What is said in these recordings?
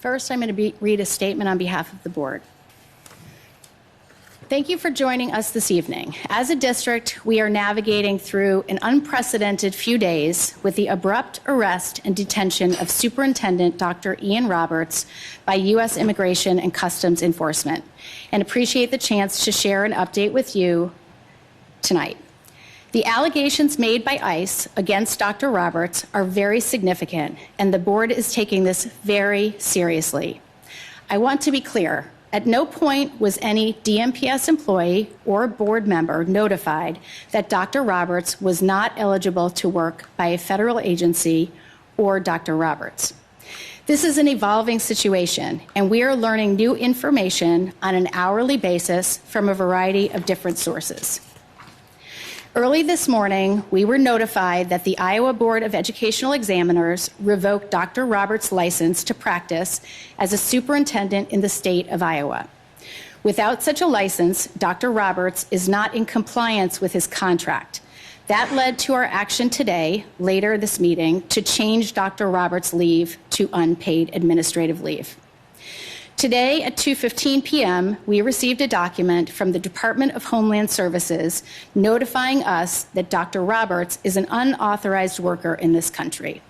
First, I'm going to read a statement on behalf of the board. Thank you for joining us this evening. As a district, we are navigating through an unprecedented few days with the abrupt arrest and detention of Superintendent Dr. Ian Roberts by U.S. Immigration and Customs Enforcement, and appreciate the chance to share an update with you tonight. The allegations made by ICE against Dr. Roberts are very significant, and the board is taking this very seriously. I want to be clear. At no point was any DMPS employee or board member notified that Dr. Roberts was not eligible to work by a federal agency or Dr. Roberts. This is an evolving situation, and we are learning new information on an hourly basis from a variety of different sources. Early this morning, we were notified that the Iowa Board of Educational Examiners revoked Dr. Roberts' license to practice as a superintendent in the state of Iowa. Without such a license, Dr. Roberts is not in compliance with his contract. That led to our action today, later this meeting, to change Dr. Roberts' leave to unpaid administrative leave. Today at 2:15 p.m., we received a document from the Department of Homeland Services notifying us that Dr. Roberts is an unauthorized worker in this country.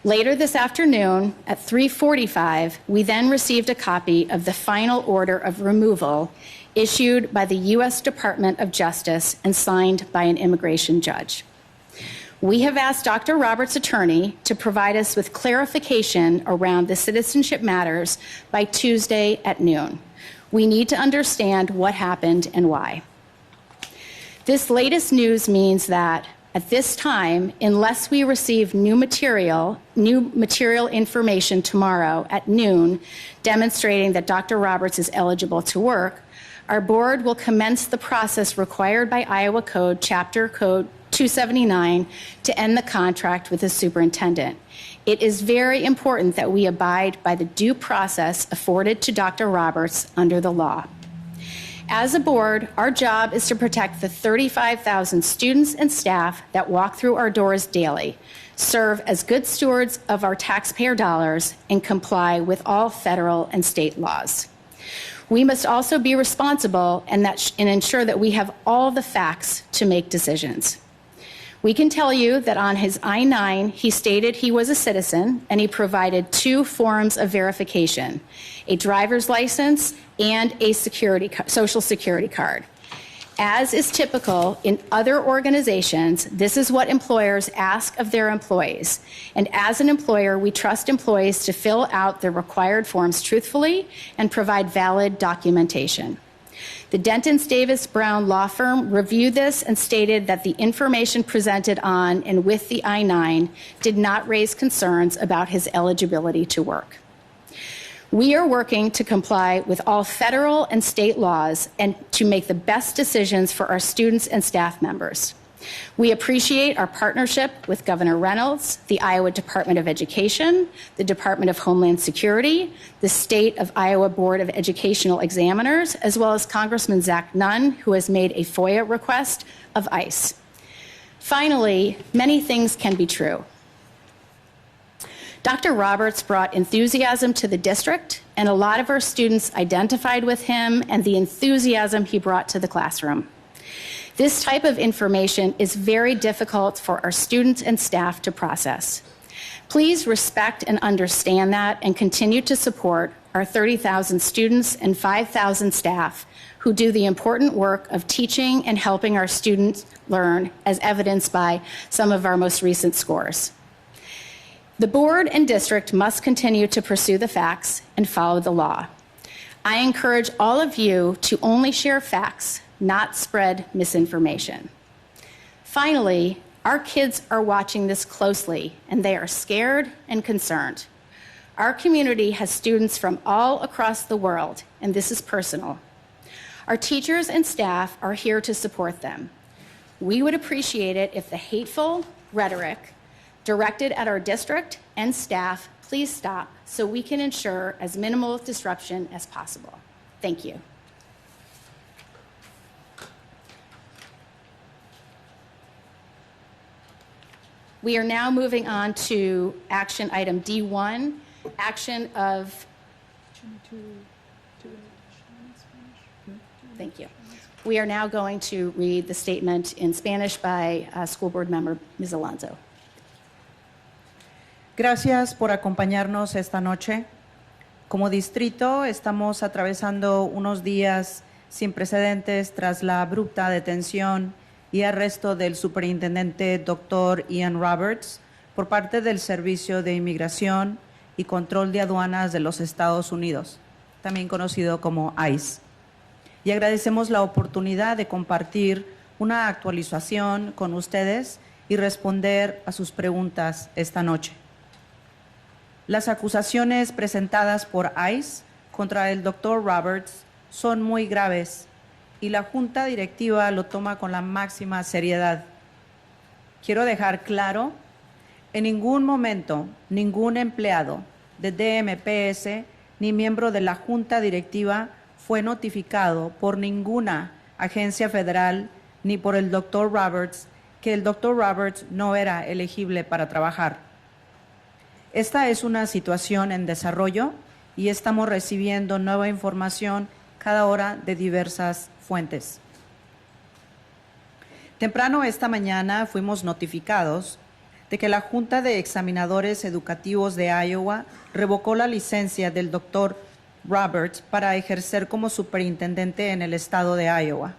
Later this afternoon at 3:45, we then received a copy of the final order of removal issued by the U.S. Department of Justice and signed by an immigration judge. We have asked Dr. Roberts' attorney to provide us with clarification around the citizenship matters by Tuesday at noon. We need to understand what happened and why. This latest news means that at this time, unless we receive new material information tomorrow at noon demonstrating that Dr. Roberts is eligible to work, our board will commence the process required by Iowa Code, Chapter Code 279, to end the contract with the superintendent. It is very important that we abide by the due process afforded to Dr. Roberts under the law. As a board, our job is to protect the 35,000 students and staff that walk through our doors daily, serve as good stewards of our taxpayer dollars, and comply with all federal and state laws. We must also be responsible and ensure that we have all the facts to make decisions. We can tell you that on his I-9, he stated he was a citizen, and he provided 2 forms of verification, a driver's license and a social security card. As is typical in other organizations, this is what employers ask of their employees. And as an employer, we trust employees to fill out the required forms truthfully and provide valid documentation. The Dentons Davis Brown law firm reviewed this and stated that the information presented on and with the I-9 did not raise concerns about his eligibility to work. We are working to comply with all federal and state laws and to make the best decisions for our students and staff members. We appreciate our partnership with Governor Reynolds, the Iowa Department of Education, the Department of Homeland Security, the State of Iowa Board of Educational Examiners, as well as Congressman Zach Nunn, who has made a FOIA request of ICE. Finally, many things can be true. Dr. Roberts brought enthusiasm to the district, and a lot of our students identified with him and the enthusiasm he brought to the classroom. This type of information is very difficult for our students and staff to process. Please respect and understand that and continue to support our 30,000 students and 5,000 staff who do the important work of teaching and helping our students learn, as evidenced by some of our most recent scores. The board and district must continue to pursue the facts and follow the law. I encourage all of you to only share facts, not spread misinformation. Finally, our kids are watching this closely, and they are scared and concerned. Our community has students from all across the world, and this is personal. Our teachers and staff are here to support them. We would appreciate it if the hateful rhetoric directed at our district and staff please stop so we can ensure as minimal disruption as possible. Thank you. We are now moving on to action item D1, action of, thank you. We are now going to read the statement in Spanish by School Board Member Ms. Alonso. Gracias por acompañarnos esta noche. Como distrito estamos atravesando unos días sin precedentes tras la abrupta detención y arresto del superintendente Dr. Ian Roberts por parte del Servicio de Inmigración y Control de Aduanas de los Estados Unidos, también conocido como ICE. Y agradecemos la oportunidad de compartir una actualización con ustedes y responder a sus preguntas esta noche. Las acusaciones presentadas por ICE contra el Dr. Roberts son muy graves y la Junta Directiva lo toma con la máxima seriedad. Quiero dejar claro, en ningún momento ningún empleado de DMPS ni miembro de la Junta Directiva fue notificado por ninguna agencia federal ni por el Dr. Roberts que el Dr. Roberts no era elegible para trabajar. Esta es una situación en desarrollo y estamos recibiendo nueva información cada hora de diversas fuentes. Temprano esta mañana fuimos notificados de que la Junta de Examinadores Educativos de Iowa revocó la licencia del Dr. Roberts para ejercer como superintendente en el estado de Iowa.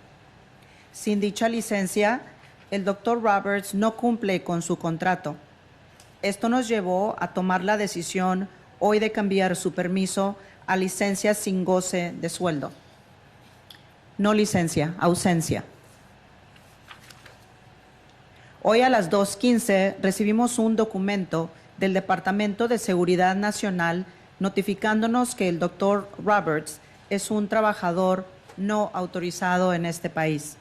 Sin dicha licencia, el Dr. Roberts no cumple con su contrato. Esto nos llevó a tomar la decisión hoy de cambiar su permiso a licencia sin goce de sueldo. No licencia, ausencia. Hoy a las 2:15 recibimos un documento del Departamento de Seguridad Nacional notificándonos que el Dr. Roberts es un trabajador no autorizado en este país.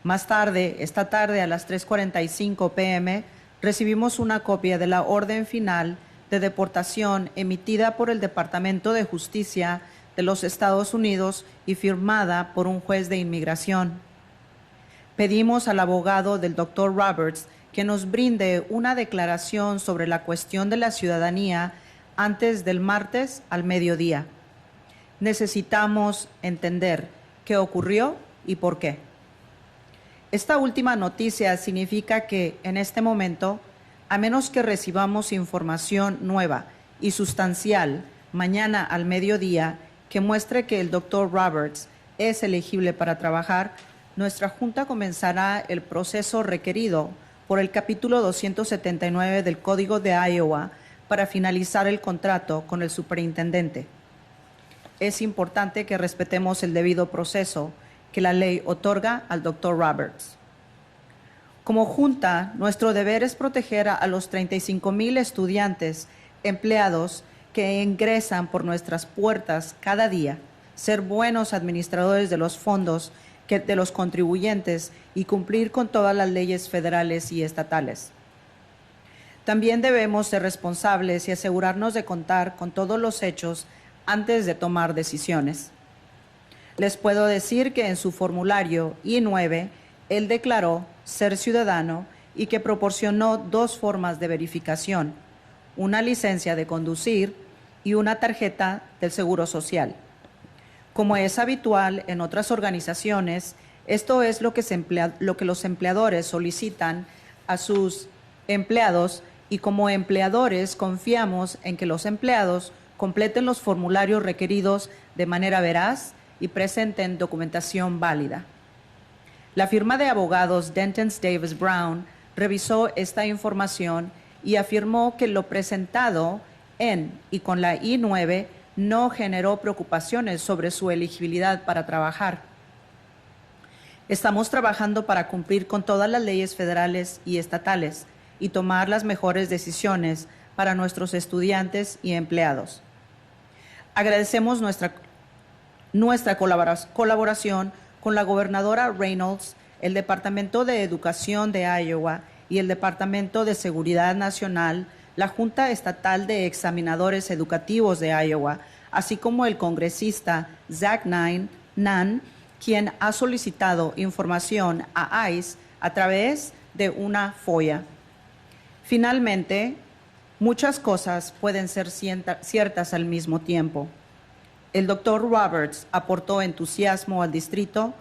Más tarde, esta tarde a las 3:45 p.m., recibimos una copia de la orden final de deportación emitida por el Departamento de Justicia de los Estados Unidos y firmada por un juez de inmigración. Pedimos al abogado del Dr. Roberts que nos brinde una declaración sobre la cuestión de la ciudadanía antes del martes al mediodía. Necesitamos entender qué ocurrió y por qué. Esta última noticia significa que, en este momento, a menos que recibamos información nueva y sustancial mañana al mediodía que muestre que el Dr. Roberts es elegible para trabajar, nuestra Junta comenzará el proceso requerido por el capítulo 279 del Código de Iowa para finalizar el contrato con el superintendente. Es importante que respetemos el debido proceso que la ley otorga al Dr. Roberts. Como Junta, nuestro deber es proteger a los 35,000 estudiantes, empleados que ingresan por nuestras puertas cada día, ser buenos administradores de los fondos de los contribuyentes y cumplir con todas las leyes federales y estatales. También debemos ser responsables y asegurarnos de contar con todos los hechos antes de tomar decisiones. Les puedo decir que en su formulario I-9, él declaró ser ciudadano y que proporcionó 2 formas de verificación, una licencia de conducir y una tarjeta del Seguro Social. Como es habitual en otras organizaciones, esto es lo que los empleadores solicitan a sus empleados y como empleadores confiamos en que los empleados completen los formularios requeridos de manera veraz y presenten documentación válida. La firma de abogados Dentons Davis Brown revisó esta información y afirmó que lo presentado en y con la I-9 no generó preocupaciones sobre su elegibilidad para trabajar. Estamos trabajando para cumplir con todas las leyes federales y estatales y tomar las mejores decisiones para nuestros estudiantes y empleados. Agradecemos nuestra colaboración con la gobernadora Reynolds, el Departamento de Educación de Iowa y el Departamento de Seguridad Nacional, la Junta Estatal de Examinadores Educativos de Iowa, así como el congresista Zach Nunn, quien ha solicitado información a ICE a través de una FOIA. Finalmente, Muchas cosas pueden ser ciertas al mismo tiempo. El doctor Roberts aportó entusiasmo al distrito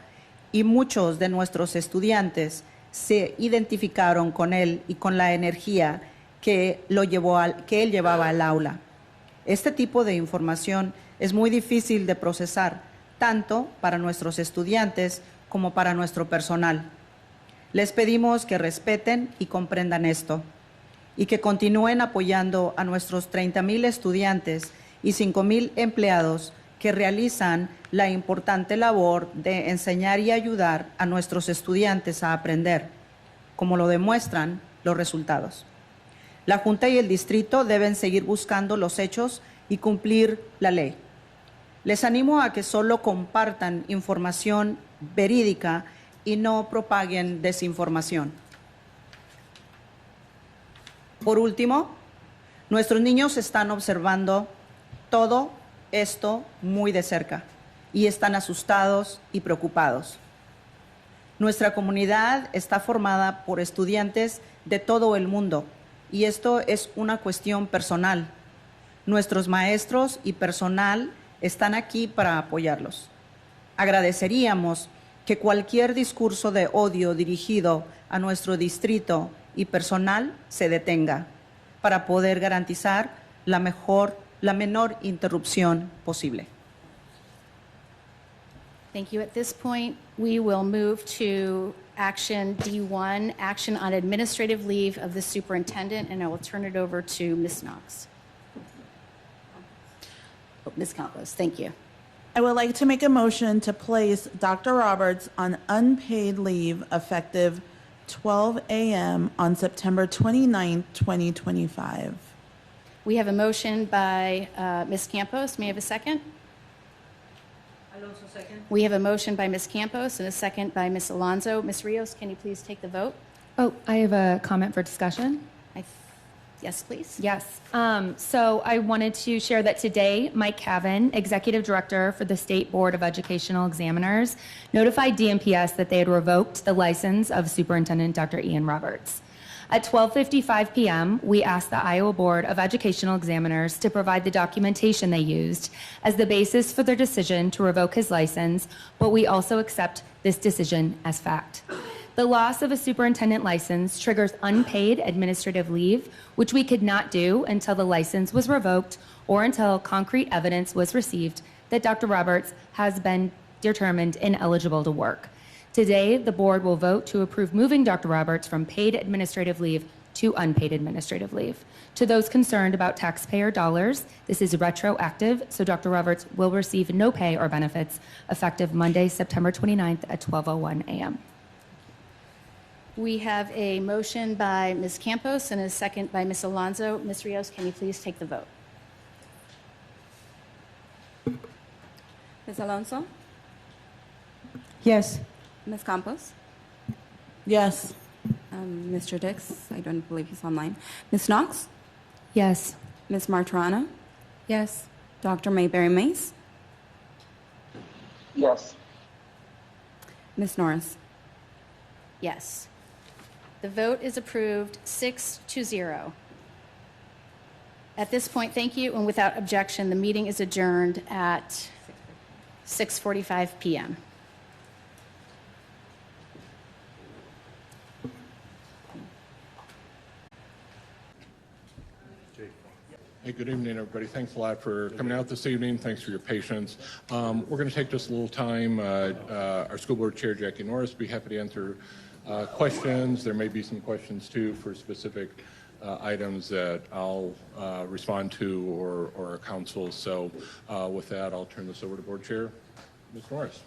y muchos de nuestros estudiantes se identificaron con él y con la energía que él llevaba al aula. Este tipo de información es muy difícil de procesar, tanto para nuestros estudiantes como para nuestro personal. Les pedimos que respeten y comprendan esto y que continúen apoyando a nuestros 30,000 estudiantes y 5,000 empleados que realizan la importante labor de enseñar y ayudar a nuestros estudiantes a aprender, como lo demuestran los resultados. La Junta y el Distrito deben seguir buscando los hechos y cumplir la ley. Les animo a que solo compartan información verídica y no propaguen desinformación. Por último, nuestros niños están observando todo esto muy de cerca y están asustados y preocupados. Nuestra comunidad está formada por estudiantes de todo el mundo y esto es una cuestión personal. Nuestros maestros y personal están aquí para apoyarlos. Agradeceríamos que cualquier discurso de odio dirigido a nuestro distrito y personal se detenga para poder garantizar la menor interrupción posible. Thank you. At this point, we will move to action D1, action on administrative leave of the superintendent, and I will turn it over to Ms. Knox. Oh, Ms. Campos, thank you. I would like to make a motion to place Dr. Roberts on unpaid leave effective 12 a.m. on September 29, 2025. We have a motion by Ms. Campos. May I have a second? Alonso, second. We have a motion by Ms. Campos and a second by Ms. Alonso. Ms. Rios, can you please take the vote? Oh, I have a comment for discussion. Yes, please. Yes. So I wanted to share that today, Mike Cavan, Executive Director for the State Board of Educational Examiners, notified DMPS that they had revoked the license of Superintendent Dr. Ian Roberts. At 12:55 p.m., we asked the Iowa Board of Educational Examiners to provide the documentation they used as the basis for their decision to revoke his license, but we also accept this decision as fact. The loss of a superintendent license triggers unpaid administrative leave, which we could not do until the license was revoked or until concrete evidence was received that Dr. Roberts has been determined ineligible to work. Today, the board will vote to approve moving Dr. Roberts from paid administrative leave to unpaid administrative leave. To those concerned about taxpayer dollars, this is retroactive, so Dr. Roberts will receive no pay or benefits effective Monday, September 29th at 12:01 a.m. We have a motion by Ms. Campos and a second by Ms. Alonso. Ms. Rios, can you please take the vote? Ms. Alonso? Yes. Ms. Campos? Yes. Mr. Dix, I don't believe he's online. Ms. Knox? Yes. Ms. Martorana? Yes. Dr. Mayberry Mace? Yes. Ms. Norris? Yes. The vote is approved 6-0. At this point, thank you, and without objection, the meeting is adjourned at 6:45 p.m. Hey, good evening, everybody. Thanks a lot for coming out this evening. Thanks for your patience. We're going to take just a little time. Our school board chair, Jackie Norris, will be happy to answer questions. There may be some questions, too, for specific items that I'll respond to or our council. So with that, I'll turn this over to board chair, Ms. Norris.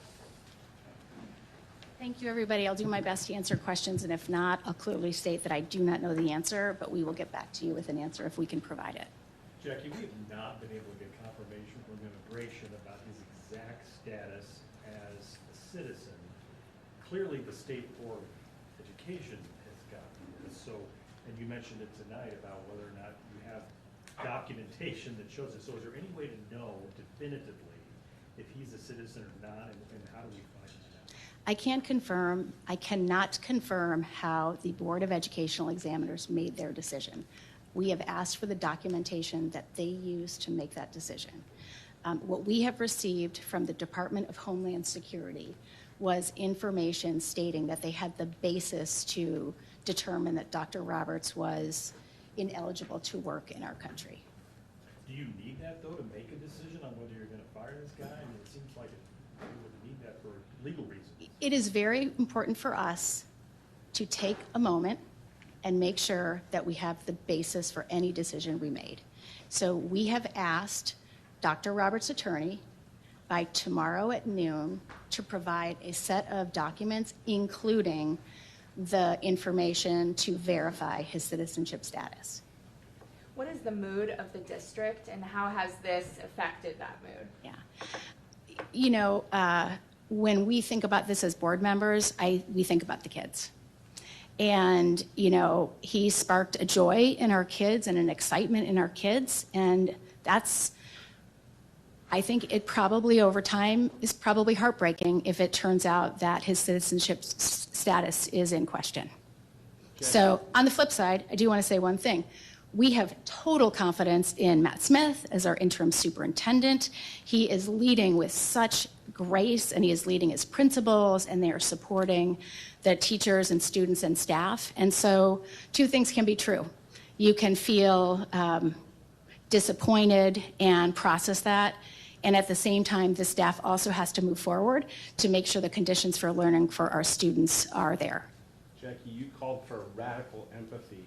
Thank you, everybody. I'll do my best to answer questions, and if not, I'll clearly state that I do not know the answer, but we will get back to you with an answer if we can provide it. Jackie, we have not been able to get confirmation from immigration about his exact status as a citizen. Clearly, the State Board of Education has gotten this. So, and you mentioned it tonight about whether or not you have documentation that shows it. So is there any way to know definitively if he's a citizen or not, and how do we find that out? I cannot confirm how the Board of Educational Examiners made their decision. We have asked for the documentation that they used to make that decision. What we have received from the Department of Homeland Security was information stating that they had the basis to determine that Dr. Roberts was ineligible to work in our country. Do you need that, though, to make a decision on whether you're going to fire this guy? I mean, it seems like you would need that for legal reasons. It is very important for us to take a moment and make sure that we have the basis for any decision we made. So we have asked Dr. Roberts' attorney by tomorrow at noon to provide a set of documents, including the information to verify his citizenship status. What is the mood of the district, and how has this affected that mood? Yeah. You know, when we think about this as board members, we think about the kids. And, you know, he sparked a joy in our kids and an excitement in our kids. And that's, I think it probably over time is probably heartbreaking if it turns out that his citizenship status is in question. So on the flip side, I do want to say one thing. We have total confidence in Matt Smith as our interim superintendent. He is leading with such grace, and he is leading his principals, and they are supporting the teachers and students and staff. And so two things can be true. You can feel disappointed and process that. And at the same time, the staff also has to move forward to make sure the conditions for learning for our students are there. Jackie, you called for radical empathy.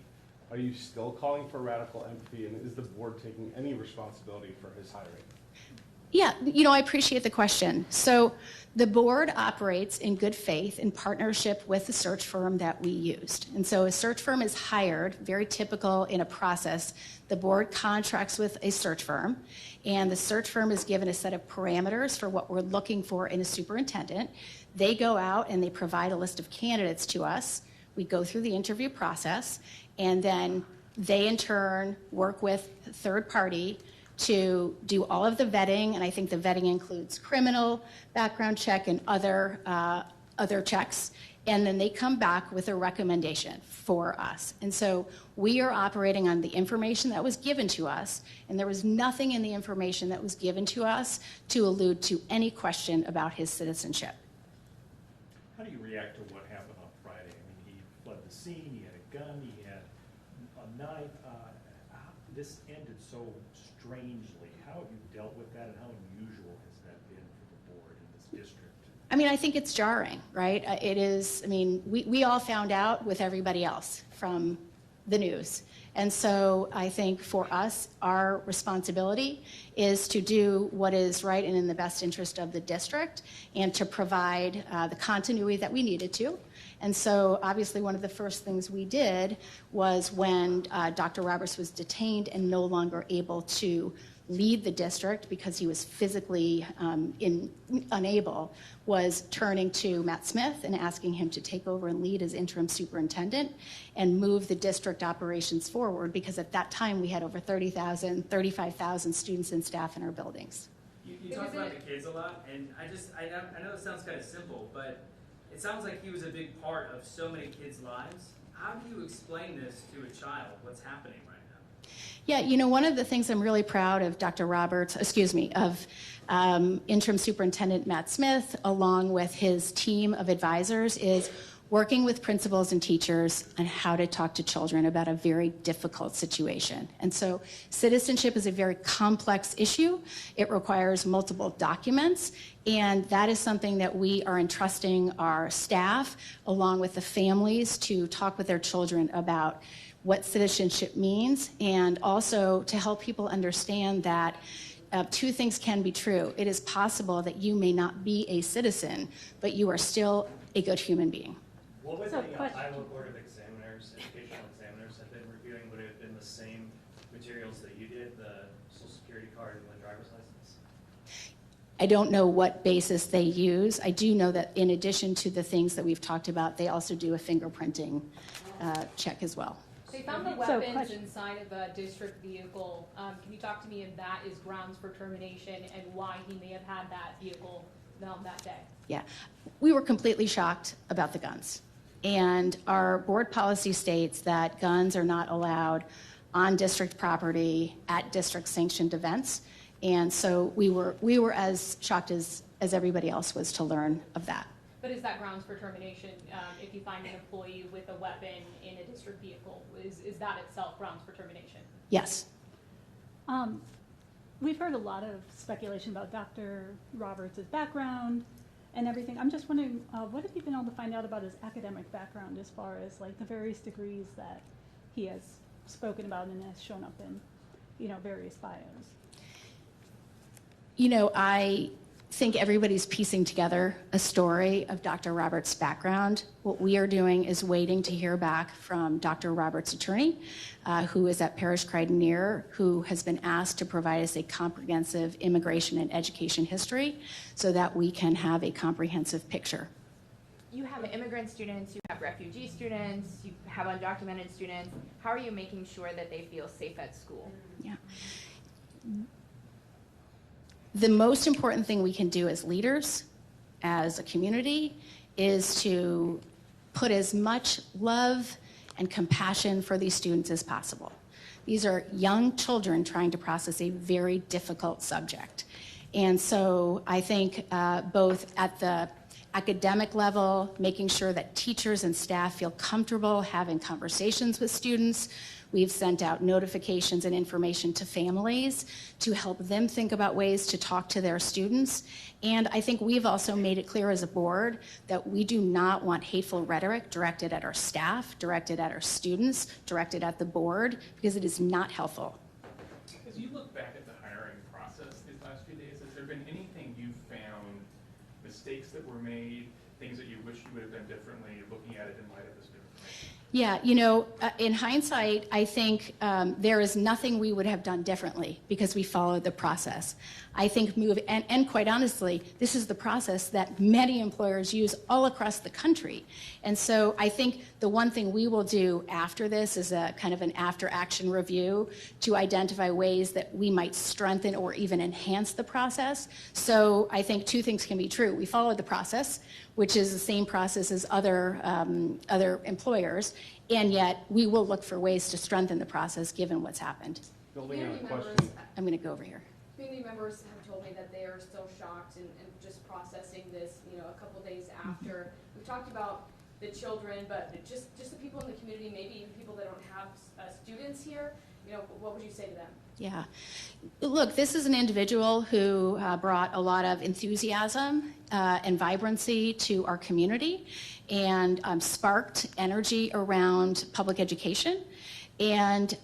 Are you still calling for radical empathy, and is the board taking any responsibility for his hiring? Yeah, you know, I appreciate the question. So the board operates in good faith in partnership with the search firm that we used. And so a search firm is hired, very typical in a process. The board contracts with a search firm, and the search firm is given a set of parameters for what we're looking for in a superintendent. They go out and they provide a list of candidates to us. We go through the interview process, and then they in turn work with a third party to do all of the vetting, and I think the vetting includes criminal background check and other checks, and then they come back with a recommendation for us. And so we are operating on the information that was given to us, and there was nothing in the information that was given to us to allude to any question about his citizenship. How do you react to what happened on Friday? I mean, he fled the scene, he had a gun, he had a knife. This ended so strangely. How have you dealt with that, and how unusual has that been for the board in this district? I mean, I think it's jarring, right? It is, I mean, we all found out with everybody else from the news. And so I think for us, our responsibility is to do what is right and in the best interest of the district, and to provide the continuity that we needed to. And so obviously one of the first things we did was when Dr. Roberts was detained and no longer able to lead the district because he was physically unable, was turning to Matt Smith and asking him to take over and lead as interim superintendent and move the district operations forward, because at that time we had over 30,000, 35,000 students and staff in our buildings. You talk about the kids a lot, and I know it sounds kind of simple, but it sounds like he was a big part of so many kids' lives. How do you explain this to a child, what's happening right now? Yeah, you know, one of the things I'm really proud of Dr. Roberts, of interim superintendent Matt Smith, along with his team of advisors, is working with principals and teachers on how to talk to children about a very difficult situation. And so citizenship is a very complex issue. It requires multiple documents, and that is something that we are entrusting our staff, along with the families, to talk with their children about what citizenship means, and also to help people understand that two things can be true. It is possible that you may not be a citizen, but you are still a good human being. What would the Iowa Board of Examiners, educational examiners, have been reviewing? Would it have been the same materials that you did, the Social Security card and the driver's license? I don't know what basis they use. I do know that in addition to the things that we've talked about, they also do a fingerprinting check as well. They found the weapons inside of a district vehicle. Can you talk to me if that is grounds for termination and why he may have had that vehicle on that day? Yeah, we were completely shocked about the guns. And our board policy states that guns are not allowed on district property at district sanctioned events. And so we were as shocked as everybody else was to learn of that. But is that grounds for termination if you find an employee with a weapon in a district vehicle? Is that itself grounds for termination? Yes. We've heard a lot of speculation about Dr. Roberts' background and everything. I'm just wondering, what have you been able to find out about his academic background as far as like the various degrees that he has spoken about and has shown up in, various bios? I think everybody's piecing together a story of Dr. Roberts' background. What we are doing is waiting to hear back from Dr. Roberts' attorney, who is at Parish Crideneer, who has been asked to provide us a comprehensive immigration and education history so that we can have a comprehensive picture. You have immigrant students, you have refugee students, you have undocumented students. How are you making sure that they feel safe at school? Yeah. The most important thing we can do as leaders, as a community, is to put as much love and compassion for these students as possible. These are young children trying to process a very difficult subject. And so I think both at the academic level, making sure that teachers and staff feel comfortable having conversations with students. We've sent out notifications and information to families to help them think about ways to talk to their students. And I think we've also made it clear as a board that we do not want hateful rhetoric directed at our staff, directed at our students, directed at the board, because it is not helpful. As you look back at the hiring process these last few days, has there been anything you found, mistakes that were made, things that you wish you would have done differently, looking at it in light of this new information? Yeah, in hindsight, I think there is nothing we would have done differently because we followed the process. I think and quite honestly, this is the process that many employers use all across the country. And so I think the one thing we will do after this is a kind of an after-action review to identify ways that we might strengthen or even enhance the process. So I think two things can be true. We followed the process, which is the same process as other employers, and yet we will look for ways to strengthen the process given what's happened. Building on a question. I'm going to go over here. Community members have told me that they are still shocked and just processing this, a couple days after. We've talked about the children, but just the people in the community, maybe even people that don't have students here, what would you say to them? Yeah. Look, this is an individual who brought a lot of enthusiasm and vibrancy to our community and sparked energy around public education. And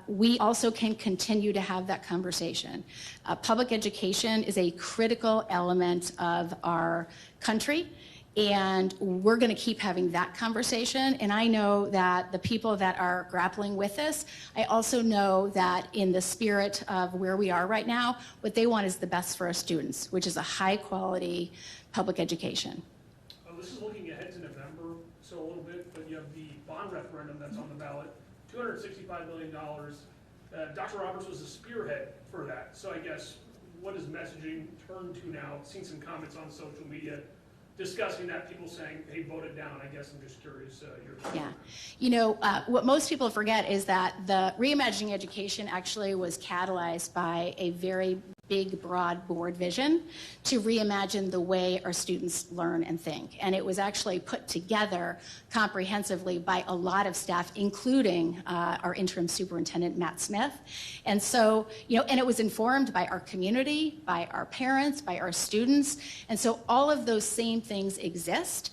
we also can continue to have that conversation. Public education is a critical element of our country. And we're going to keep having that conversation. And I know that the people that are grappling with this, I also know that in the spirit of where we are right now, what they want is the best for our students, which is a high quality public education. This is looking ahead to November, so a little bit, but you have the bond referendum that's on the ballot, $265 million. Dr. Roberts was a spearhead for that. So I guess, what is messaging turned to now? I've seen some comments on social media discussing that, people saying, hey, vote it down. I guess I'm just curious. Yeah. What most people forget is that the Reimagining Education actually was catalyzed by a very big, broad board vision to reimagine the way our students learn and think. And it was actually put together comprehensively by a lot of staff, including our interim superintendent, Matt Smith. And so, and it was informed by our community, by our parents, by our students. And so all of those same things exist.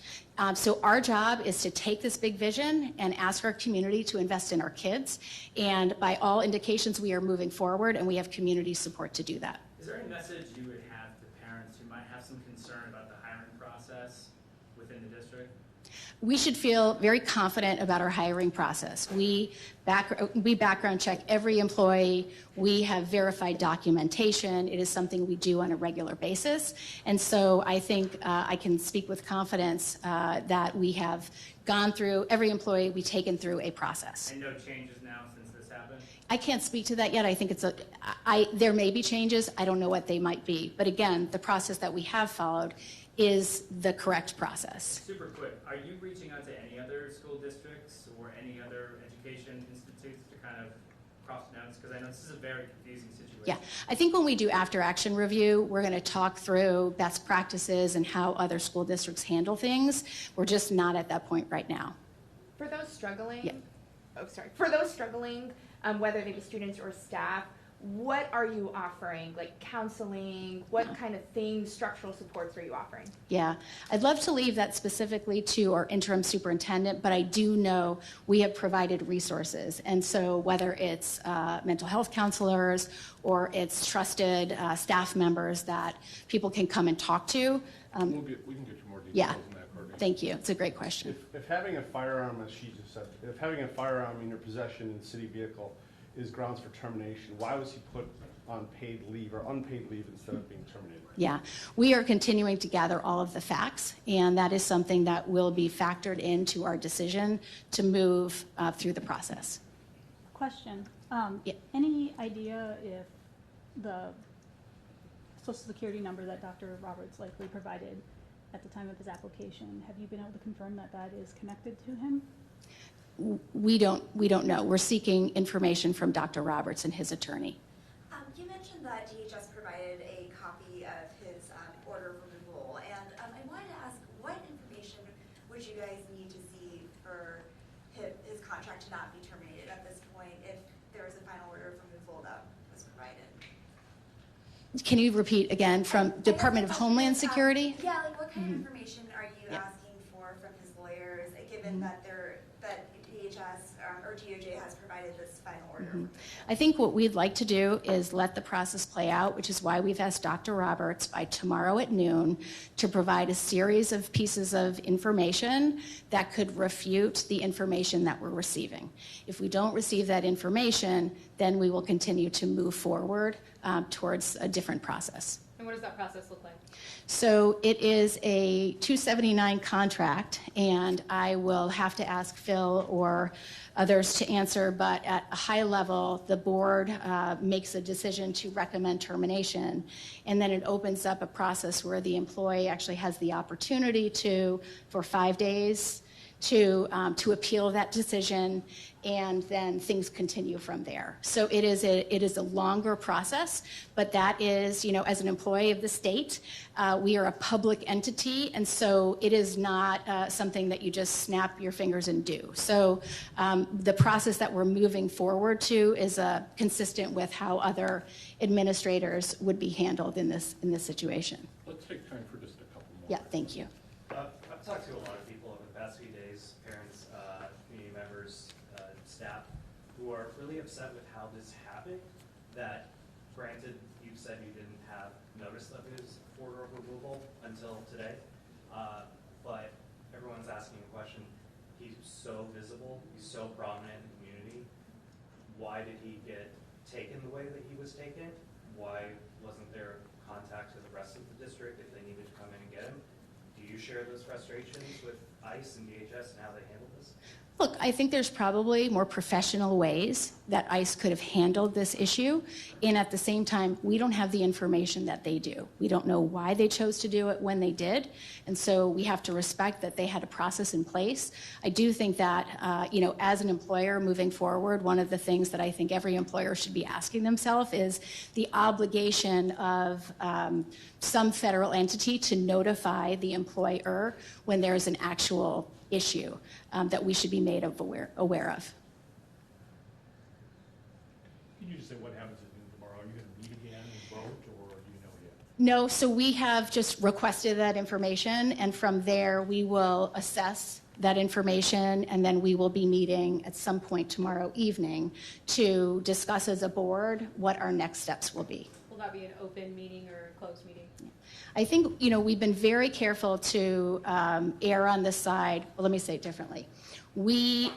So our job is to take this big vision and ask our community to invest in our kids. And by all indications, we are moving forward, and we have community support to do that. Is there a message you would have to parents who might have some concern about the hiring process within the district? We should feel very confident about our hiring process. We background check every employee. We have verified documentation. It is something we do on a regular basis. And so I think I can speak with confidence that we have gone through, every employee we've taken through a process. And no changes now since this happened? I can't speak to that yet. I think there may be changes. I don't know what they might be. But again, the process that we have followed is the correct process. Super quick, are you reaching out to any other school districts or any other education institutes to kind of cross notes? Because I know this is a very confusing situation. Yeah, I think when we do after-action review, we're going to talk through best practices and how other school districts handle things. We're just not at that point right now. For those struggling, Yeah. For those struggling, whether they be students or staff, what are you offering? Like counseling, what kind of things, structural supports are you offering? Yeah, I'd love to leave that specifically to our interim superintendent, but I do know we have provided resources. And so whether it's mental health counselors or it's trusted staff members that people can come and talk to. We can get you more details Yeah, on that, Courtney. thank you. It's a great question. If having a firearm, as she just said, if having a firearm in your possession in a city vehicle is grounds for termination, why was he put on paid leave or unpaid leave instead of being terminated? Yeah, we are continuing to gather all of the facts, and that is something that will be factored into our decision to move through the process. Question. Yeah. Any idea if the social security number that Dr. Roberts likely provided at the time of his application, have you been able to confirm that that is connected to him? We don't know. We're seeking information from Dr. Roberts and his attorney. You mentioned that DHS provided a copy of his order of removal, and I wanted to ask, what information would you guys need to see for his contract to not be terminated at this point if there was a final order of removal that was provided? Can you repeat again from Department of Homeland Security? Yeah, like what kind of information are you Yeah. asking for from his lawyers, given that DHS or DOJ has provided this final order? I think what we'd like to do is let the process play out, which is why we've asked Dr. Roberts by tomorrow at noon to provide a series of pieces of information that could refute the information that we're receiving. If we don't receive that information, then we will continue to move forward towards a different process. And what does that process look like? So it is a 279 contract, and I will have to ask Phil or others to answer, but at a high level, the board makes a decision to recommend termination, and then it opens up a process where the employee actually has the opportunity to, for 5 days, to appeal that decision, and then things continue from there. So it is a longer process, but that is, as an employee of the state, we are a public entity, and so it is not something that you just snap your fingers and do. So the process that we're moving forward to is consistent with how other administrators would be handled in this situation. Let's take time for just a couple more. Yeah, thank you. I've talked to a lot of people over the past few days, parents, community members, staff, who are really upset with how this happened. That, granted, you said you didn't have notice of his order of removal until today, but everyone's asking a question. He's so visible, he's so prominent in the community. Why did he get taken the way that he was taken? Why wasn't there contact to the rest of the district if they needed to come in and get him? Do you share those frustrations with ICE and DHS and how they handle this? Look, I think there's probably more professional ways that ICE could have handled this issue, and at the same time, we don't have the information that they do. We don't know why they chose to do it when they did, and so we have to respect that they had a process in place. I do think that, as an employer moving forward, one of the things that I think every employer should be asking themselves is the obligation of some federal entity to notify the employer when there's an actual issue that we should be made aware of. Can you just say what happens at noon tomorrow? Are you going to meet again and vote, or do you know yet? No, so we have just requested that information, and from there we will assess that information, and then we will be meeting at some point tomorrow evening to discuss as a board what our next steps will be. Will that be an open meeting or a closed meeting? I think, we've been very careful to err on this side. Well, let me say it differently. We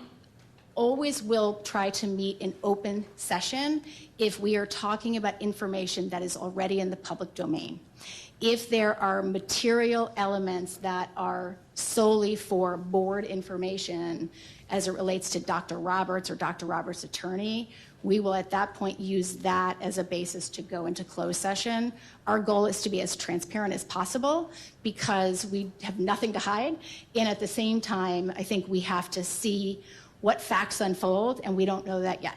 always will try to meet in open session if we are talking about information that is already in the public domain. If there are material elements that are solely for board information as it relates to Dr. Roberts or Dr. Roberts' attorney, we will at that point use that as a basis to go into closed session. Our goal is to be as transparent as possible because we have nothing to hide. And at the same time, I think we have to see what facts unfold, and we don't know that yet.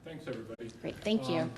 Thanks, everybody. Great, thank you.